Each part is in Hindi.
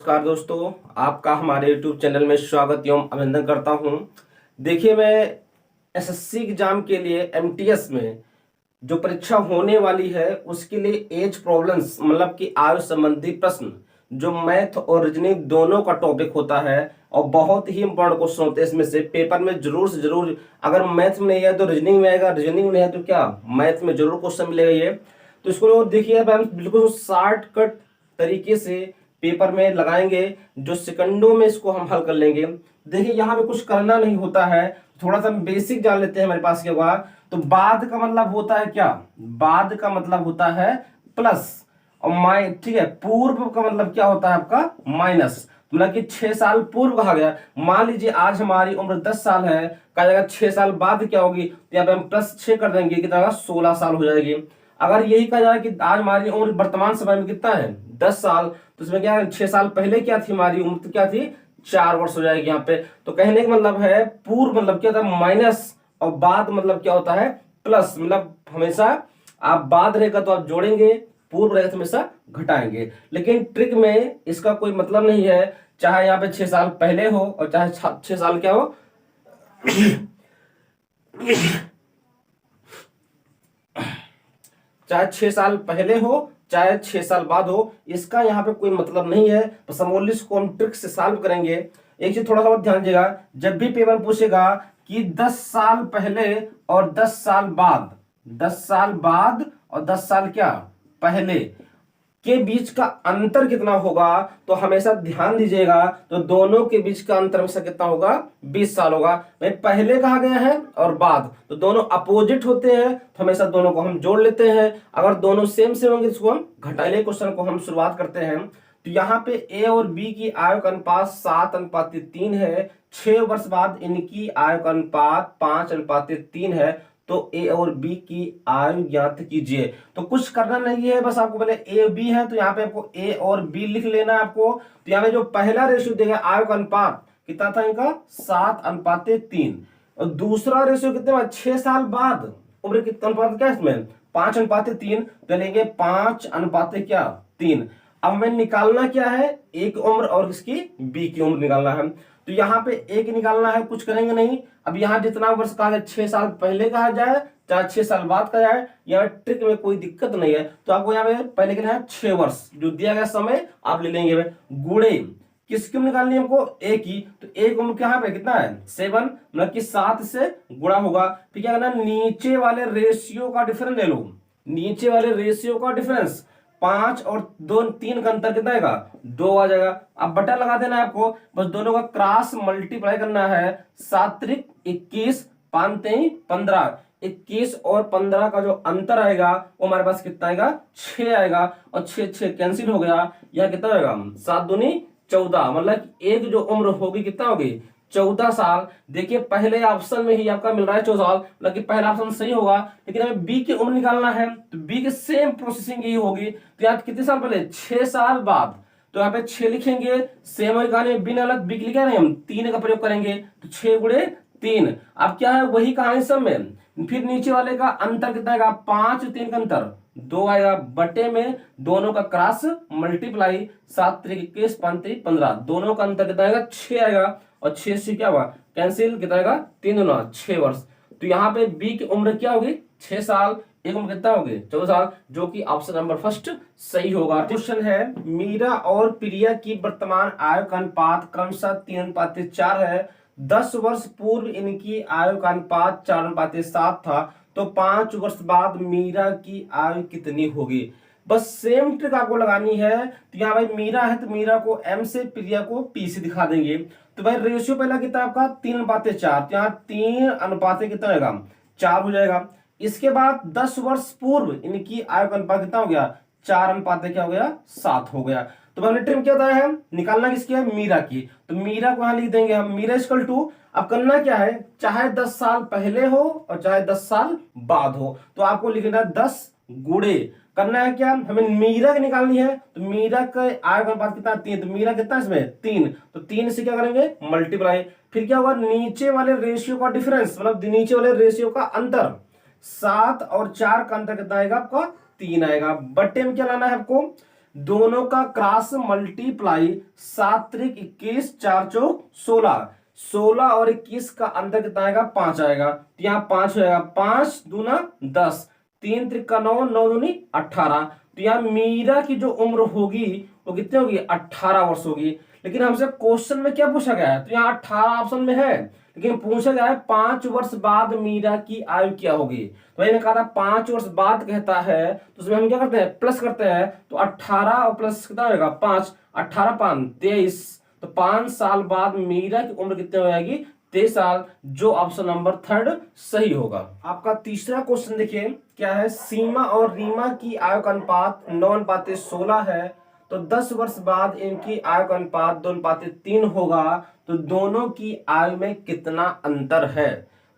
नमस्कार दोस्तों, आपका हमारे YouTube चैनल में स्वागत एवं अभिनंदन करता हूं। देखिए, मैं एसएससी एग्जाम के लिए एमटीएस में जो परीक्षा होने वाली है उसके लिए एज प्रॉब्लम्स मतलब कि आयु संबंधी प्रश्न जो मैथ और रीजनिंग दोनों का टॉपिक होता है और बहुत ही इंपॉर्टेंट क्वेश्चन होते हैं। इसमें से पेपर में जरूर से जरूर, अगर मैथ में नहीं है तो रीजनिंग में आएगा, रीजनिंग में नहीं है तो क्या मैथ में जरूर क्वेश्चन मिलेगा। ये तो इसको देखिए, हम बिल्कुल शॉर्टकट तरीके से पेपर में लगाएंगे, जो सेकंडों में इसको हम हल कर लेंगे। देखिए, यहाँ पे कुछ करना नहीं होता है, थोड़ा सा बेसिक जान लेते हैं। हमारे पास क्या हुआ, तो बाद का मतलब होता है क्या, बाद का मतलब होता है प्लस और ठीक है। पूर्व का मतलब क्या होता है आपका माइनस, मतलब कि 6 साल पूर्व कहा गया। मान लीजिए आज हमारी उम्र 10 साल है, कहा जाएगा 6 साल बाद क्या होगी, तो यहाँ पे हम प्लस 6 कर देंगे, कितना होगा 16 साल हो जाएगी। अगर यही कहा जाए कि आज हमारी उम्र वर्तमान समय में कितना है 10 साल, तो इसमें क्या है 6 साल पहले क्या थी हमारी उम्र, तो क्या थी 4 वर्ष हो जाएगी यहाँ पे। तो कहने का मतलब है पूर्व मतलब क्या होता है माइनस और बाद मतलब क्या होता है प्लस। मतलब हमेशा आप बाद रहेगा तो आप जोड़ेंगे, पूर्व रहेगा तो हमेशा घटाएंगे। लेकिन ट्रिक में इसका कोई मतलब नहीं है, चाहे यहाँ पे 6 साल पहले हो और चाहे 6 साल क्या हो चाहे 6 साल पहले हो चाहे 6 साल बाद हो, इसका यहाँ पे कोई मतलब नहीं है। तो समोलिस को हम ट्रिक से सॉल्व करेंगे। एक चीज थोड़ा सा और ध्यान दीजिएगा, जब भी पेपर पूछेगा कि 10 साल पहले और 10 साल बाद, 10 साल बाद और 10 साल क्या पहले के बीच का अंतर कितना होगा, तो हमेशा ध्यान दीजिएगा, तो दोनों के बीच का अंतर हमेशा कितना होगा 20 साल होगा। भाई पहले कहा गया है और बाद, तो दोनों अपोजिट होते हैं, तो हमेशा दोनों को हम जोड़ लेते हैं। अगर दोनों सेम सेम होंगे इसको हम घटाइले क्वेश्चन को हम शुरुआत करते हैं। तो यहाँ पे ए और बी की आयु का अनुपात 7:3 है, 6 वर्ष बाद इनकी आयु का अनुपात 5:3 है। तो ए और बी की आयु ज्ञात कीजिए। तो कुछ करना नहीं है, बस आपको पहले ए बी है तो यहाँ पे आपको ए और बी लिख लेना है आपको। तो यहाँ पे जो पहला रेशियो देगा आयु का अनुपात कितना था इनका 7:3, और दूसरा रेशियो कितने 6 साल बाद उम्र कितना अनुपात क्या इसमें 5:3, तो लेंगे 5:3। अब हमें निकालना क्या है, ए की उम्र और इसकी बी की उम्र निकालना है। तो यहाँ पे ए की निकालना है, कुछ करेंगे नहीं। अब यहाँ जितना वर्ष कहा गया 6 साल पहले कहा जाए चाहे 6 साल बाद कहा जाए, यहाँ ट्रिक में कोई दिक्कत नहीं है। तो आपको यहाँ पे पहले के लिए 6 वर्ष जो दिया गया समय आप ले लेंगे। गुणे किसकी उम्र निकालनी है हमको, ए की, तो ए की उम्र यहाँ पे कितना है 7, मतलब कि 7 से गुणा होगा। फिर क्या करना, नीचे वाले रेशियो का डिफरेंस ले लो, नीचे वाले रेशियो का डिफरेंस 5 और 2 3 का अंतर कितना आएगा 2 आ जाएगा। अब बटा लगा देना है आपको, बस दोनों का क्रॉस मल्टीप्लाई करना है। 7 त्रिक 21, 5 3 15, 21 और 15 का जो अंतर आएगा वो हमारे पास कितना आएगा 6 आएगा, और 6 6 कैंसिल हो गया। यह कितना आएगा 7 दूनी 14, मतलब एक जो उम्र होगी कितना होगी 14 साल। देखिए पहले ऑप्शन में ही आपका मिल रहा है 14 साल, मतलब कि पहला ऑप्शन सही होगा। लेकिन हमें बी की उम्र निकालना है, तो बी की सेम प्रोसेसिंग यही होगी। तो यहाँ कितने साल पहले 6 साल बाद, तो यहाँ पे 6 लिखेंगे, सेम वही कहानी बिना अलग बी लिखे नहीं, हम 3 का प्रयोग करेंगे, तो 6 गुणे 3। अब क्या है वही कहानी सब में, फिर नीचे वाले का अंतर कितना आएगा 5 3 का अंतर 2 आएगा, बटे में दोनों का क्रॉस मल्टीप्लाई, 7 3 21 5 3 15, दोनों का अंतर कितना आएगा 6 आएगा, और 6 से क्या हुआ कैंसिल, कितना आएगा 3 दूना 6 वर्ष। तो यहाँ पे बी की उम्र क्या होगी 6 साल, एक उम्र कितना होगी 14 साल, जो कि ऑप्शन नंबर फर्स्ट सही होगा। क्वेश्चन है, मीरा और प्रिया की वर्तमान आयु का अनुपात क्रमशः 3:4 है। 10 वर्ष पूर्व इनकी आयु का अनुपात 4:7 था, तो 5 वर्ष बाद मीरा की आयु कितनी होगी। बस सेम ट्रिक आपको लगानी है। तो यहाँ भाई मीरा है तो मीरा को एम से, प्रिया को पी से दिखा देंगे। तो भाई रेशियो पहला कितना आपका 3:4, तो यहाँ 3 कितना होगा 4 हो जाएगा। इसके बाद 10 वर्ष पूर्व इनकी आयु का अनुपात कितना हो गया 4 क्या हो गया 7 हो गया। तो पहले ट्रिक क्या होता है, निकालना किसकी है मीरा की, तो मीरा को यहां लिख देंगे हम मीरा इक्वल टू, अब करना क्या है, चाहे 10 साल पहले हो और चाहे 10 साल बाद हो, तो आपको लिखना 10 गुणे करना है क्या, हमें मीरा की निकालनी है। तो मीरा का आयु का अनुपात कितना 3, तो मीरा कितना इसमें 3, तो 3 से क्या करेंगे मल्टीप्लाई। फिर क्या होगा नीचे वाले रेशियो का डिफरेंस, मतलब नीचे वाले रेशियो का अंतर, 7 और 4 का अंतर कितना आएगा आपका 3 आएगा। बट्टे में क्या लाना है आपको, दोनों का क्रॉस मल्टीप्लाई 7 त्रिक 21 4 चौक 16, 16 और 21 का अंतर कितना आएगा 5 आएगा, तो यहाँ 5 हो जाएगा, 5 दूना 10, 3 त्रिक का 9, 9 दूनी 18, तो यहाँ मीरा की जो उम्र होगी वो कितनी होगी 18 वर्ष होगी। लेकिन हमसे क्वेश्चन में क्या पूछा गया है, तो यहाँ 18 ऑप्शन में है, लेकिन पूछा गया है 5 वर्ष बाद मीरा की आयु क्या होगी। तो मैंने कहा था 5 वर्ष बाद कहता है तो उसमें हम क्या करते हैं प्लस करते हैं, तो 18 और प्लस कितना होगा 5, 18 5 23, तो 5 साल बाद मीरा की उम्र कितनी हो जाएगी 23 साल, जो ऑप्शन नंबर 3 सही होगा। आपका तीसरा क्वेश्चन देखिए क्या है, सीमा और रीमा की आयु का अनुपात 9:16 है, तो 10 वर्ष बाद इनकी आयु का अनुपात 2:3 होगा, तो दोनों की आयु में कितना अंतर है।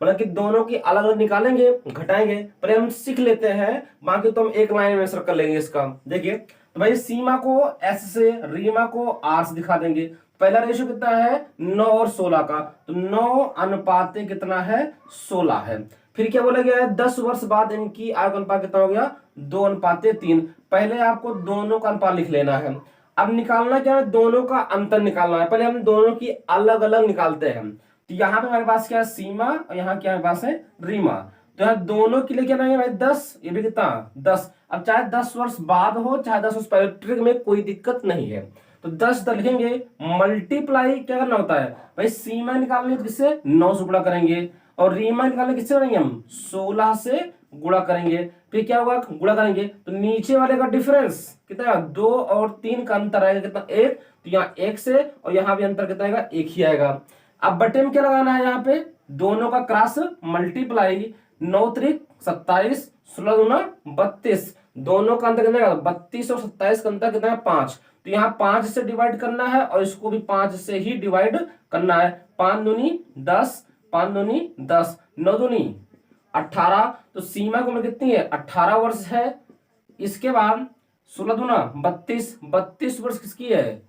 मतलब कि दोनों की अलग अलग निकालेंगे घटाएंगे, पहले हम सीख लेते हैं, बाकी तो हम एक लाइन में सर्कल लेंगे इसका। देखिए तो भाई सीमा को S से, रीमा को R से दिखा देंगे। पहला रेशियो कितना है 9 और 16 का, तो 9 अनुपात कितना है 16 है। फिर क्या बोला गया है 10 वर्ष बाद इनकी आयु का अनुपात कितना हो गया 2:3। पहले आपको दोनों का अनुपात लिख लेना है। अब निकालना क्या है, दोनों का अंतर निकालना है। पहले हम दोनों की अलग अलग निकालते हैं। तो यहाँ पे हमारे पास क्या है सीमा और यहाँ क्या हमारे पास है रीमा। तो यहाँ दोनों के लिए क्या रहेंगे भाई 10, ये भी कितना 10। अब चाहे 10 वर्ष बाद हो चाहे 10 वर्ष पहले, ट्रिक में कोई दिक्कत नहीं है। तो 10 लिखेंगे, मल्टीप्लाई क्या करना होता है भाई, सीमा निकालने तो किससे 9 से गुणा करेंगे, और रीमा निकालने किससे करेंगे हम 16 से गुणा करेंगे। फिर क्या होगा गुणा करेंगे तो नीचे वाले का डिफरेंस कितना 2 और 3 का अंतर आएगा कितना 1, तो यहाँ 1 से, और यहाँ भी अंतर कितना आएगा 1 ही आएगा। अब बटे में क्या लगाना है, यहाँ पे दोनों का क्रॉस मल्टीप्लाई 9 त्रिक 27, 16 दूना 32, दोनों का अंतर कितना 32 और 27 का अंतर कितना है 5, तो यहाँ 5 से डिवाइड करना है और इसको भी 5 से ही डिवाइड करना है। 5 दूनी 10, 5 दूनी 10, 9 दूनी 18, तो सीमा की उम्र कितनी है 18 वर्ष है। इसके बाद 16 दूना 32, 32 वर्ष किसकी है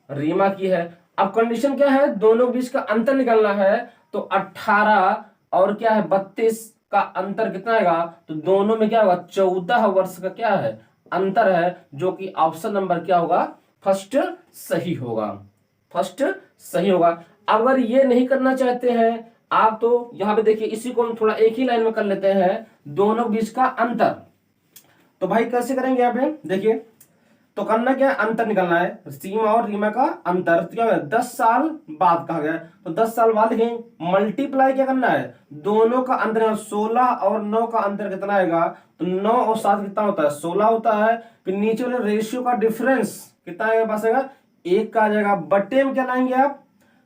रीमा की है। अब कंडीशन क्या है, दोनों बीच का अंतर निकालना है, तो 18 और क्या है 32 का अंतर कितना आएगा, तो दोनों में क्या होगा 14 वर्ष का क्या है अंतर है, जो कि ऑप्शन नंबर क्या होगा फर्स्ट सही होगा, फर्स्ट सही होगा। अगर ये नहीं करना चाहते हैं आप, तो यहां पे देखिए इसी को हम थोड़ा एक ही लाइन में कर लेते हैं, दोनों बीच का अंतर। तो भाई कैसे करेंगे यहाँ पे देखिए, तो करना क्या है अंतर निकालना है, सीमा और रीमा का अंतर तो क्या है 10 साल बाद कहा गया है, तो 10 साल बाद लिखेंगे, मल्टीप्लाई क्या करना है दोनों का अंतर, 16 और 9 का अंतर कितना आएगा, तो 9 और 7 कितना होता है 16 होता है। फिर नीचे वाले रेशियो का डिफरेंस कितना आएगा पास आएगा 1 का आ जाएगा। बटे में क्या लाएंगे आप,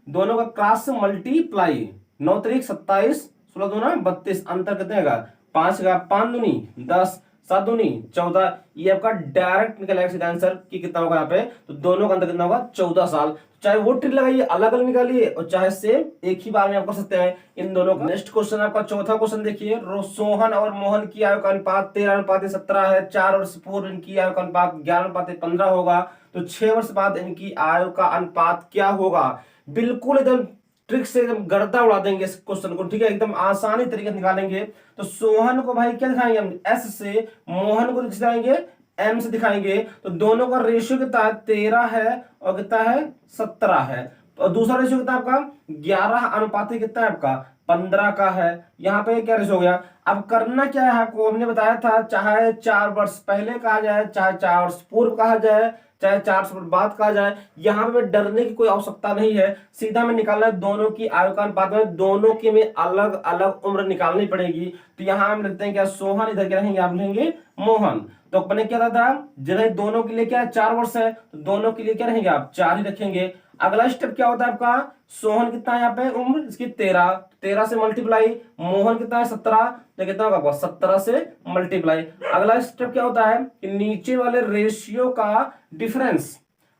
दोनों का क्रॉस मल्टीप्लाई 9 त्रिक 27, 16 दूना 32, अंतर कितना आएगा 5 का, 5 दूनी 10, 7 दूनी 14, ये आपका डायरेक्ट निकलेगा सीधा आंसर कि कितना होगा यहाँ पे, तो दोनों का अंतर कितना होगा 14 साल। चाहे वो ट्रिक लगाइए अलग अलग निकालिए और चाहे सेम एक ही बार में आप कर सकते हैं इन दोनों का। नेक्स्ट क्वेश्चन आपका चौथा क्वेश्चन देखिए, सोहन और मोहन की आयु का अनुपात 13:17 है, 4 वर्ष पूर्व इनकी आयु का अनुपात 11:15 होगा, तो 6 वर्ष बाद इनकी आयु का अनुपात क्या होगा। बिल्कुल एकदम ट्रिक से एकदम गर्दा उड़ा देंगे इस क्वेश्चन को, ठीक है, एकदम आसानी तरीके से निकालेंगे। तो सोहन को भाई क्या दिखाएंगे हम एस से, मोहन को दिखाएंगे एम से दिखाएंगे, तो दोनों का रेशियो कितना है 13 है और कितना है 17 है। तो दूसरा रेशियो कितना आपका 11 अनुपात कितना है आपका 15 का है। यहाँ पे क्या रेशियो हो गया। अब करना क्या है आपको, हमने बताया था चाहे 4 वर्ष पहले कहा जाए, चाहे 4 वर्ष पूर्व कहा जाए, चाहे 4 वर्ष बाद कहा जाए, यहाँ पे डरने की कोई आवश्यकता नहीं है, सीधा में निकालना है दोनों की आयु का अनुपात में, दोनों की में अलग अलग उम्र निकालनी पड़ेगी। तो यहाँ हम लिखते हैं क्या सोहन, इधर क्या रहेंगे आप लिखेंगे मोहन। तो अपने क्या था जगह दोनों के लिए क्या 4 वर्ष है, तो दोनों के लिए क्या रहेंगे आप 4 ही रखेंगे। अगला स्टेप क्या होता है आपका, सोहन कितना है यहाँ पे उम्र इसकी 13 से मल्टीप्लाई, मोहन कितना है 17, तो कितना होगा 17 से मल्टीप्लाई। अगला स्टेप क्या होता है कि नीचे वाले रेशियो का डिफरेंस,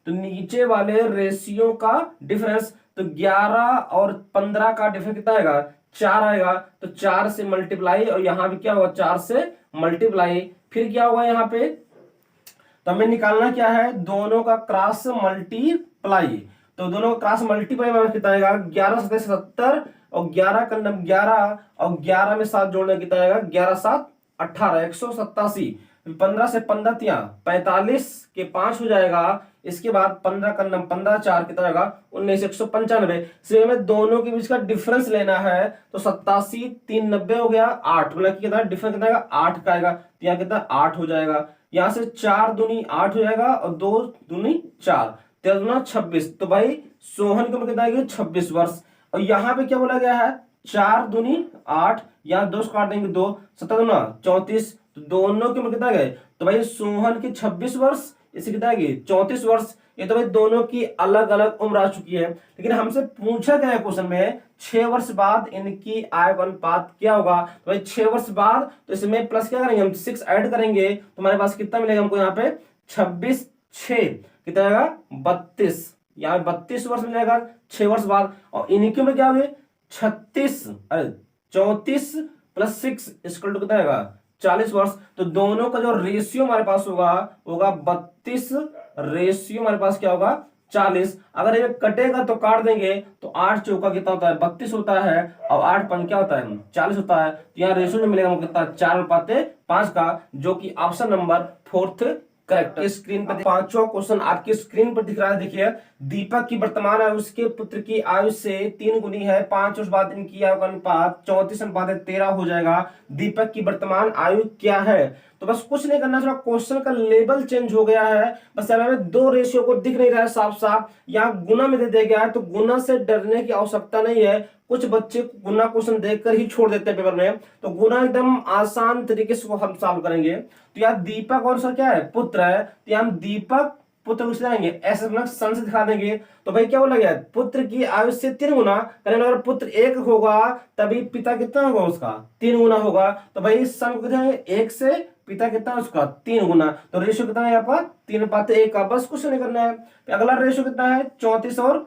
तो नीचे वाले रेशियो का डिफरेंस, तो 11 और 15 का डिफरेंस कितना आएगा 4 आएगा, तो 4 से मल्टीप्लाई, और यहाँ भी क्या होगा 4 से मल्टीप्लाई। फिर क्या होगा यहाँ पे, तो हमें निकालना क्या है दोनों का क्रॉस मल्टीप्लाई, तो दोनों का क्रॉस मल्टीप्लाई में कितना आएगा 11 7 70, और 11 का 11 और 11 में 7 जोड़ने कितना आएगा 11 7 18, 187, 15 से 15 तिया 45 के 5 हो जाएगा। इसके बाद 15 का 15 4 कितना आएगा 19 195। इसमें हमें दोनों के बीच का डिफरेंस लेना है तो 87 3 90 हो गया 8, मतलब कि कितना डिफरेंस कितना आएगा 8 का आएगा, तो यहाँ कितना 8 हो जाएगा। यहाँ से 4 दूनी 8 हो जाएगा और 2 दूनी 4, 13 दूना 26। तो भाई सोहन की उम्र कितना आएगी 26 वर्ष। और यहाँ पे क्या बोला गया है 4 दूनी 8, यहाँ 2 काट देंगे 2, 7 दूना 34, तो दोनों की उम्र कितना गए, तो भाई सोहन की 26 वर्ष, इसे कितना आएगी 34 वर्ष। ये तो भाई दोनों की अलग अलग उम्र आ चुकी है, लेकिन हमसे पूछा गया है क्वेश्चन में 6 वर्ष बाद इनकी आय का अनुपात क्या होगा। तो भाई 6 वर्ष बाद, तो इसमें प्लस क्या करेंगे हम 6 ऐड करेंगे, तो हमारे पास कितना मिलेगा हमको यहाँ पे 26 6 कितना आएगा 32, यहाँ 32 वर्ष मिलेगा 6 वर्ष बाद। और इनकी उम्र क्या होगी 36, अरे 34 प्लस 6 इक्वल टू कितना आएगा 40 वर्ष। तो दोनों का जो रेशियो हमारे पास होगा 32, रेशियो हमारे पास क्या होगा 40। अगर ये कटेगा तो काट देंगे, तो 8 चौका कितना होता है 32 होता है, और 8 पंच क्या होता है 40 होता है। तो यहाँ रेशियो में मिलेगा हमको कितना 4:5 का, जो कि ऑप्शन नंबर 4 करेक्ट। स्क्रीन पर 5वां क्वेश्चन आपकी स्क्रीन पर दिख रहा है, देखिए दीपक की वर्तमान आयु उसके पुत्र की आयु से 3 गुनी है, 5 वर्ष बाद इनकी आयु का अनुपात 34:13 हो जाएगा। दीपक की वर्तमान आयु क्या है। तो बस कुछ नहीं करना, थोड़ा क्वेश्चन का लेवल चेंज हो गया है, बस हमें दो रेशियो को दिख नहीं रहा है साफ साफ, यहाँ गुना में दे दिया गया है, तो गुना से डरने की आवश्यकता नहीं है। कुछ बच्चे गुना क्वेश्चन देखकर ही छोड़ देते हैं पेपर में, तो गुना एकदम आसान तरीके से हम सॉल्व करेंगे। तो यहाँ दीपक और उसका क्या है पुत्र है, तो यहाँ हम दीपक पुत्र को जाएंगे ऐसे सन से दिखा देंगे। तो भाई क्या बोला गया पुत्र की आयु से 3 गुना, अगर पुत्र 1 होगा तभी पिता कितना होगा उसका 3 गुना होगा। तो भाई सन को कितना 1 से पिता कितना उसका 3 गुना, तो रेशियो कितना है यहाँ पर 3:1 का। बस कुछ नहीं करना है। अगला रेशियो कितना है 34 और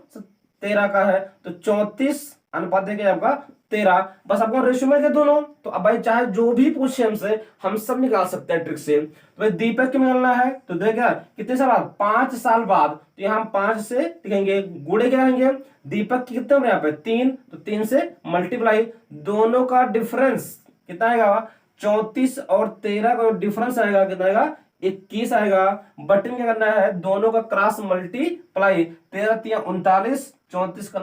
13 का है, तो 34:1 आपका 13। बस आपको रेशियो मिल गए दोनों। तो अब भाई चाहे जो भी पूछे हमसे, हम सब निकाल सकते हैं ट्रिक से। तो भाई दीपक की निकालना है, तो देखा कितने साल बाद 5 साल बाद, तो यहाँ हम 5 से लिखेंगे, गुणे क्या करेंगे दीपक की कितने यहाँ पे 3, तो 3 से मल्टीप्लाई, दोनों का डिफरेंस कितना आएगा 34 और 13 का डिफरेंस आएगा कितना आएगा 21 आएगा। बटन क्या करना है दोनों का क्रॉस मल्टीप्लाई, 13 तिया 39, 34 का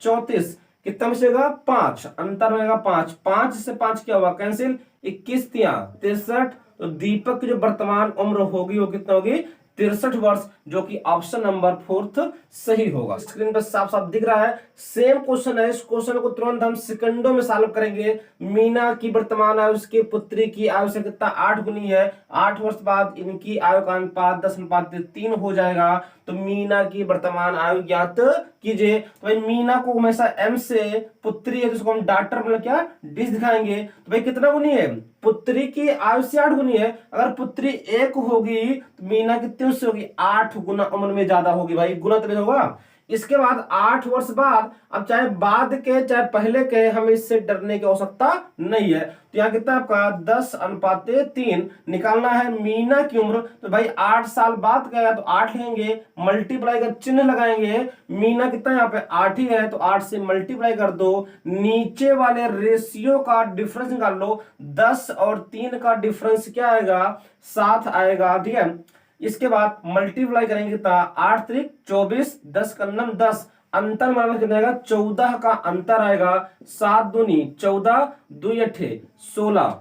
34, कितना बचेगा 5, अंतर होगा 5, 5 से 5 क्या होगा कैंसिल, 21 तिया 63। तो दीपक की जो वर्तमान उम्र होगी वो कितना होगी 63 वर्ष, जो कि ऑप्शन नंबर 4 सही होगा। स्क्रीन पर साफ साफ दिख रहा है, सेम क्वेश्चन है। इस क्वेश्चन को तुरंत हम सेकंडों में सॉल्व करेंगे। मीना की वर्तमान आयु उसके पुत्री की आयु से कितना 8 गुनी है, 8 वर्ष बाद इनकी आयु का अनुपात 10:3 हो जाएगा। तो मीना की वर्तमान आयु ज्ञात कीजिए। तो भाई मीना को हमेशा एम से, पुत्री है तो उसको हम डॉटर मतलब क्या डिस दिखाएंगे। तो भाई कितना गुनी है पुत्री की आयु से 8 गुनी है, अगर पुत्री 1 होगी तो मीना कितनी उससे होगी 8 गुना उम्र में ज्यादा होगी, भाई गुना तभी होगा। इसके बाद 8 वर्ष बाद, अब चाहे बाद के चाहे पहले के, हमें इससे डरने की आवश्यकता नहीं है। तो यहाँ कितना आपका 10:3 निकालना है मीना की उम्र। तो भाई 8 साल बाद गया तो 8 लेंगे, मल्टीप्लाई का चिन्ह लगाएंगे, मीना कितना यहाँ पे 8 ही है, तो 8 से मल्टीप्लाई कर दो, नीचे वाले रेशियो का डिफरेंस निकाल लो, 10 और 3 का डिफरेंस क्या आएगा 7 आएगा, ठीक है। इसके बाद मल्टीप्लाई करेंगे तो 8 3 24, 10 का 10, अंतर हमारा कितना आएगा 14 का अंतर आएगा, 7 दूनी 14, 2 8 16,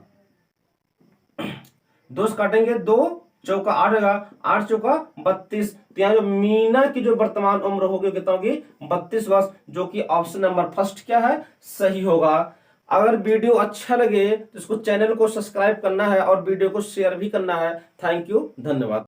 2 काटेंगे 2 चौका 8 होगा, 8 चौका 32। तो यहाँ जो मीना की जो वर्तमान उम्र होगी कितना होगी 32 वर्ष, जो कि ऑप्शन नंबर 1 क्या है सही होगा। अगर वीडियो अच्छा लगे तो इसको चैनल को सब्सक्राइब करना है और वीडियो को शेयर भी करना है। थैंक यू, धन्यवाद।